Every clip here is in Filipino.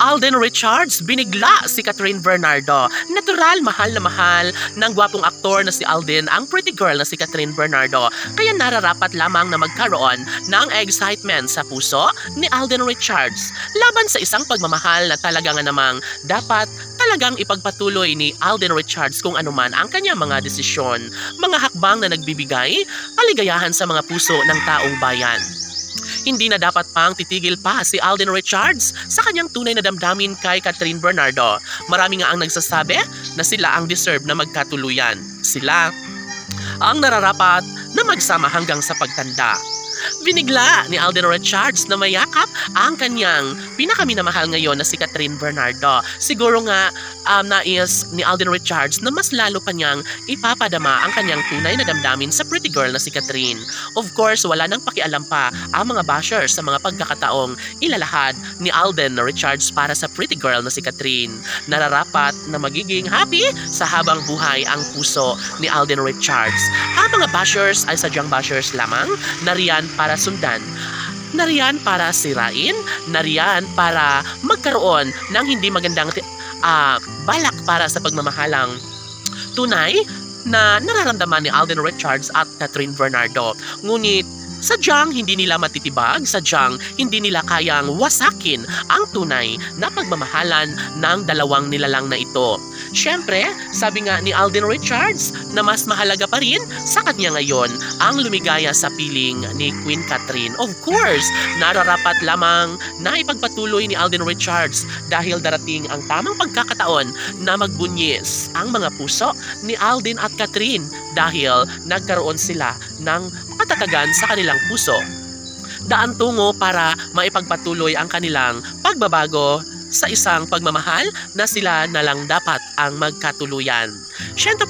Alden Richards, binigla si Catherine Bernardo. Natural, mahal na mahal ng gwapong aktor na si Alden ang pretty girl na si Catherine Bernardo. Kaya nararapat lamang na magkaroon ng excitement sa puso ni Alden Richards laban sa isang pagmamahal na talaga nga namang dapat talagang ipagpatuloy ni Alden Richards kung anuman ang kanyang mga desisyon, mga hakbang na nagbibigay kaligayahan sa mga puso ng taong bayan. Hindi na dapat pang titigil pa si Alden Richards sa kanyang tunay na damdamin kay Catherine Bernardo. Marami nga ang nagsasabi na sila ang deserve na magkatuluyan. Sila ang nararapat na magsama hanggang sa pagtanda. Binigla ni Alden Richards na mayakap ang kanyang pinakaminamahal ngayon na si Catherine Bernardo. Siguro nga nais ni Alden Richards na mas lalo pa niyang ipapadama ang kanyang tunay na damdamin sa pretty girl na si Catherine. Of course, wala nang pakialam pa ang mga bashers sa mga pagkakataong ilalahad ni Alden Richards para sa pretty girl na si Catherine. Nararapat na magiging happy sa habang buhay ang puso ni Alden Richards. Ang mga bashers ay sadyang bashers lamang, nariyan para sundan, nariyan para sirain, nariyan para magkaroon ng hindi magandang balak para sa pagmamahalang tunay na nararamdaman ni Alden Richards at Catherine Bernardo. Ngunit sadyang hindi nila matitibag, sadyang hindi nila kayang wasakin ang tunay na pagmamahalan ng dalawang nilalang na ito. Siyempre, sabi nga ni Alden Richards na mas mahalaga pa rin sa kanya ngayon ang lumigaya sa piling ni Queen Catherine. Of course, nararapat lamang na ipagpatuloy ni Alden Richards dahil darating ang tamang pagkakataon na magbunyis ang mga puso ni Alden at Catherine dahil nagkaroon sila ng katatagan sa kanilang puso. Daan tungo para maipagpatuloy ang kanilang pagbabago sa isang pagmamahal na sila na lang dapat ang magkatuluyan. 100%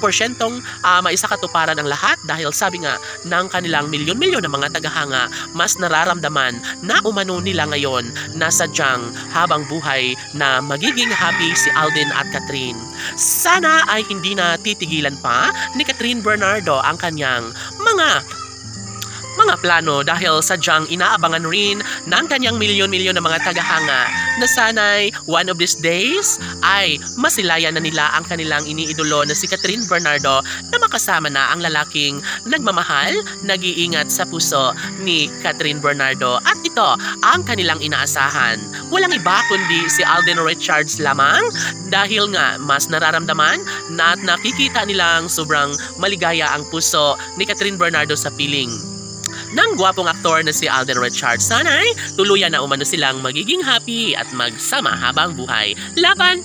maisakatuparan ang lahat dahil sabi nga ng kanilang milyon-milyon na mga tagahanga, mas nararamdaman na umano nila ngayon na sadyang habang buhay na magiging happy si Alden at Catherine. Sana ay hindi na titigilan pa ni Catherine Bernardo ang kanyang mga plano dahil sadyang inaabangan rin ng kanyang milyon-milyon na mga tagahanga na sana'y one of these days ay masilayan na nila ang kanilang iniidolo na si Catherine Bernardo na makasama na ang lalaking nagmamahal, nag-iingat sa puso ni Catherine Bernardo. At ito ang kanilang inaasahan. Walang iba kundi si Alden Richards lamang dahil nga mas nararamdaman na at nakikita nilang sobrang maligaya ang puso ni Catherine Bernardo sa piling ng gwapong aktor na si Alden Richards. Sana'y tuluyan na umano silang magiging happy at magsama habang buhay. Laban!